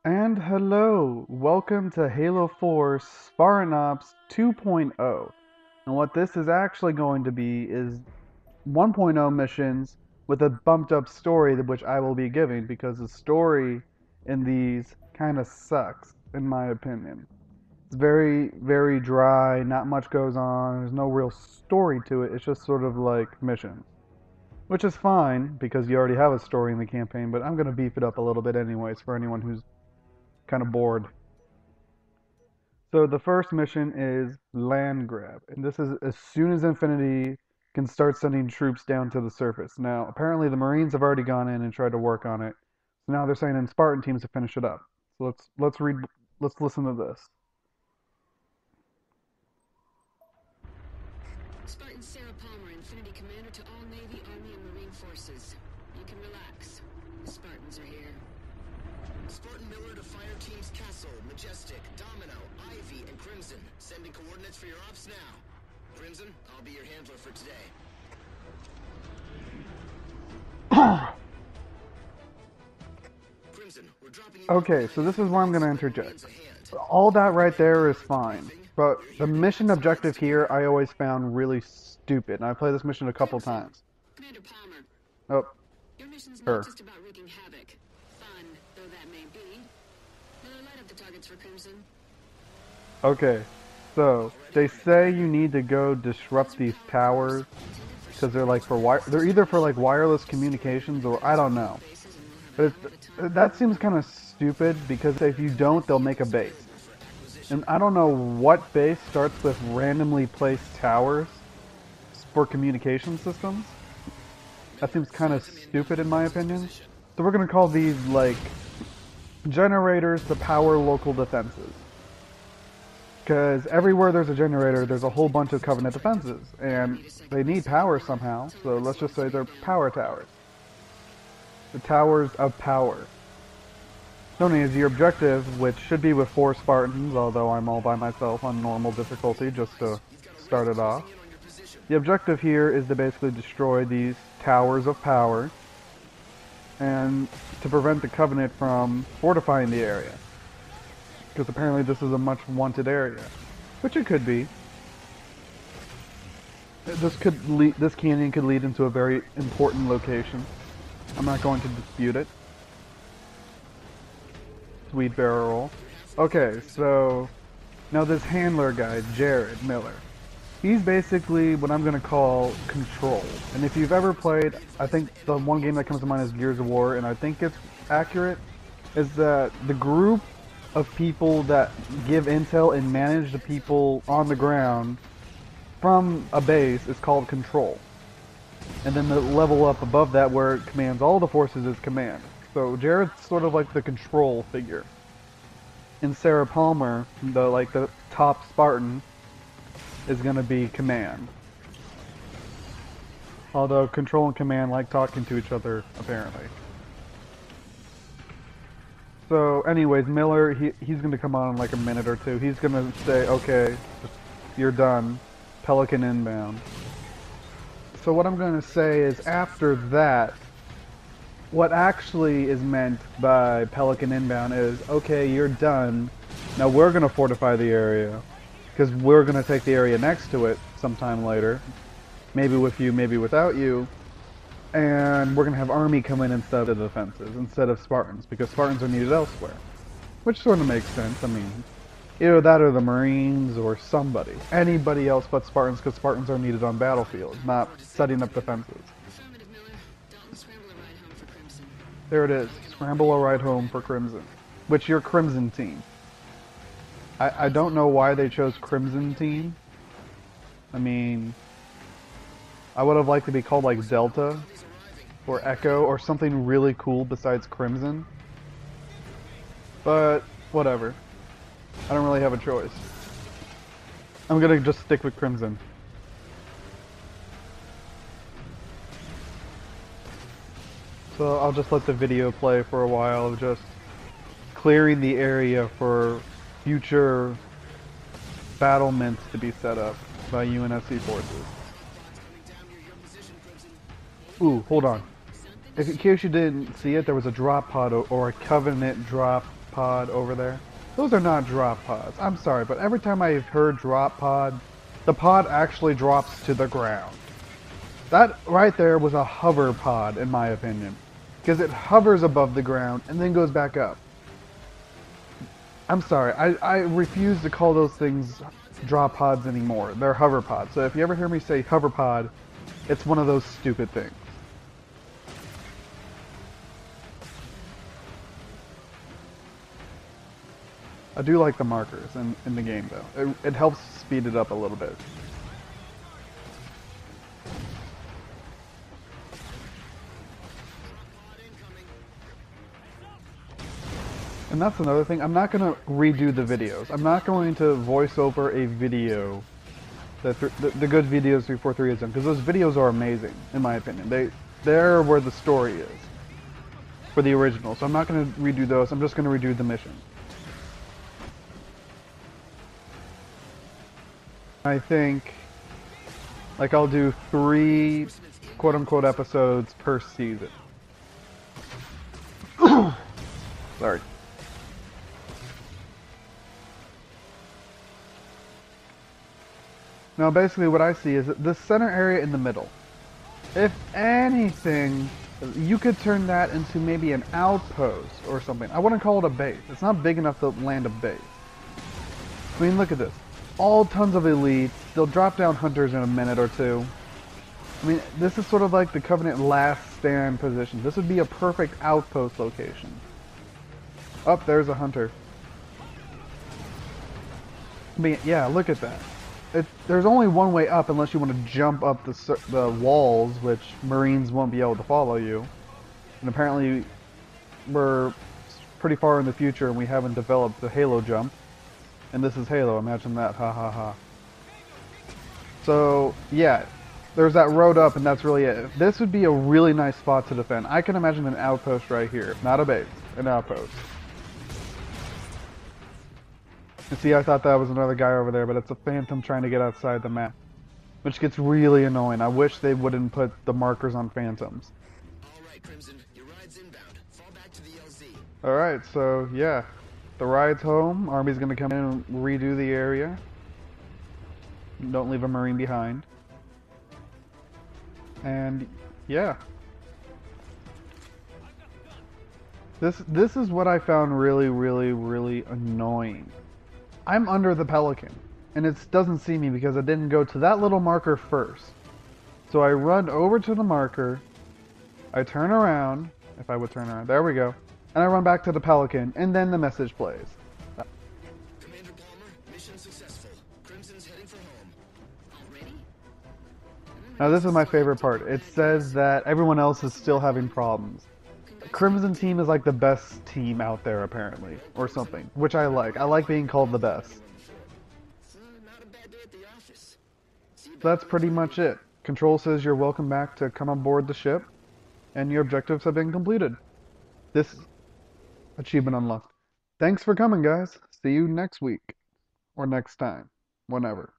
And hello, welcome to Halo 4 Spartan Ops 2.0. And what this is actually going to be is 1.0 missions with a bumped up story which I will be giving because the story in these kind of sucks, in my opinion. It's very, very dry, not much goes on, there's no real story to it, it's just sort of like missions. Which is fine because you already have a story in the campaign, but I'm going to beef it up a little bit anyways for anyone who's kind of bored. So the first mission is land grab, and this is as soon as Infinity can start sending troops down to the surface. Now, apparently the Marines have already gone in and tried to work on it. So now they're sending in Spartan teams to finish it up. So let's listen to this. Spartan Sarah Palmer, Infinity Commander to all Navy, Army, and Marine forces. You can relax. The Spartans are here. Spartan Miller to fire teams Castle, Majestic, Domino, Ivy, and Crimson. Sending coordinates for your ops now. Crimson, I'll be your handler for today. Crimson, we're dropping you Okay, so this is where I'm going to interject. All that right there is fine, but the mission objective here I always found really stupid, and I played this mission a couple times. Commander Palmer, Oh, your mission's her. not just about wreaking havoc. Fun, though that may be. Miller, light up the targets for Crimson. Okay, so they say you need to go disrupt these towers because they're like they're either for like wireless communications or I don't know. But that seems kind of stupid because if you don't, they'll make a base. And I don't know what base starts with randomly placed towers for communication systems. That seems kind of stupid in my opinion. So we're gonna call these like generators to power local defenses. Because everywhere there's a generator, there's a whole bunch of Covenant defenses, and they need power somehow, so let's just say they're power towers. The towers of power. Known as your objective, which should be with 4 Spartans, although I'm all by myself on normal difficulty just to start it off. The objective here is to basically destroy these towers of power, and to prevent the Covenant from fortifying the area. Because apparently this is a much wanted area, which it could be. This canyon could lead into a very important location. I'm not going to dispute it. Sweet barrel. Okay, so now this handler guy, Jared Miller, he's basically what I'm gonna call control. And if you've ever played, I think the one game that comes to mind is Gears of War, and I think it's accurate, is that the group of people that give intel and manage the people on the ground from a base is called control. And then the level up above that where it commands all the forces is command. So Jared's sort of like the control figure. And Sarah Palmer, the top Spartan, is gonna be command. Although control and command like talking to each other apparently. So, anyways, Miller, he's gonna come on in like a minute or two. He's gonna say, okay, you're done. Pelican inbound. So what I'm gonna say is after that, what actually is meant by Pelican inbound is, okay, you're done. Now we're gonna fortify the area. Because we're gonna take the area next to it sometime later. Maybe with you, maybe without you. And we're going to have army come in instead of the defenses, instead of Spartans, because Spartans are needed elsewhere. Which sort of makes sense. I mean, either that or the Marines or somebody. Anybody else but Spartans, because Spartans are needed on battlefield, not setting up defenses. Affirmative, Miller. Dalton, scramble a ride home for Crimson. There it is. Scramble a ride home for Crimson. Which your Crimson team. I don't know why they chose Crimson team. I mean, I would have liked to be called like Delta or Echo or something really cool besides Crimson. But whatever. I don't really have a choice. I'm gonna just stick with Crimson. So I'll just let the video play for a while of just clearing the area for future battlements to be set up by UNSC forces. Ooh, hold on. If in case you didn't see it, there was a drop pod or a Covenant drop pod over there. Those are not drop pods. I'm sorry, but every time I've heard drop pod, the pod actually drops to the ground. That right there was a hover pod, in my opinion, because it hovers above the ground and then goes back up. I'm sorry, I refuse to call those things drop pods anymore. They're hover pods. So if you ever hear me say hover pod, it's one of those stupid things. I do like the markers in the game though. It helps speed it up a little bit. And that's another thing. I'm not going to redo the videos. I'm not going to voice over a video, the good videos 343 has done, because those videos are amazing, in my opinion. They're where the story is for the original. So I'm not going to redo those. I'm just going to redo the mission. I think, like, I'll do 3 quote-unquote episodes per season. Sorry. Now basically what I see is the center area in the middle. If anything, you could turn that into maybe an outpost or something. I wouldn't call it a base. It's not big enough to land a base. I mean, look at this. All tons of elites. They'll drop down hunters in a minute or two. I mean, this is sort of like the Covenant last stand position. This would be a perfect outpost location. Up there's a hunter. I mean, yeah, look at that. There's only one way up unless you want to jump up the walls, which Marines won't be able to follow you. And apparently we're pretty far in the future and we haven't developed the Halo jump. And this is Halo, imagine that, ha ha ha. So, yeah, there's that road up and that's really it. This would be a really nice spot to defend. I can imagine an outpost right here. Not a base, an outpost. And see, I thought that was another guy over there, but it's a phantom trying to get outside the map. Which gets really annoying. I wish they wouldn't put the markers on phantoms. Alright, Crimson, your ride's inbound. Fall back to the LZ. Alright, so yeah. The ride's home. Army's gonna come in and redo the area. Don't leave a Marine behind. And yeah. This is what I found really, really, really annoying. I'm under the Pelican, and it doesn't see me because I didn't go to that little marker first. So I run over to the marker, I turn around, if I would turn around, there we go, and I run back to the Pelican, and then the message plays. Commander Palmer, mission successful. Crimson's heading for home. Already? Now this is my favorite part. It says that everyone else is still having problems. Crimson team is like the best team out there apparently, or something, which I like. I like being called the best. Not a bad day at the office. That's pretty much it. Control says you're welcome back to come on board the ship, and your objectives have been completed. This achievement unlocked. Thanks for coming, guys. See you next week, or next time, whenever.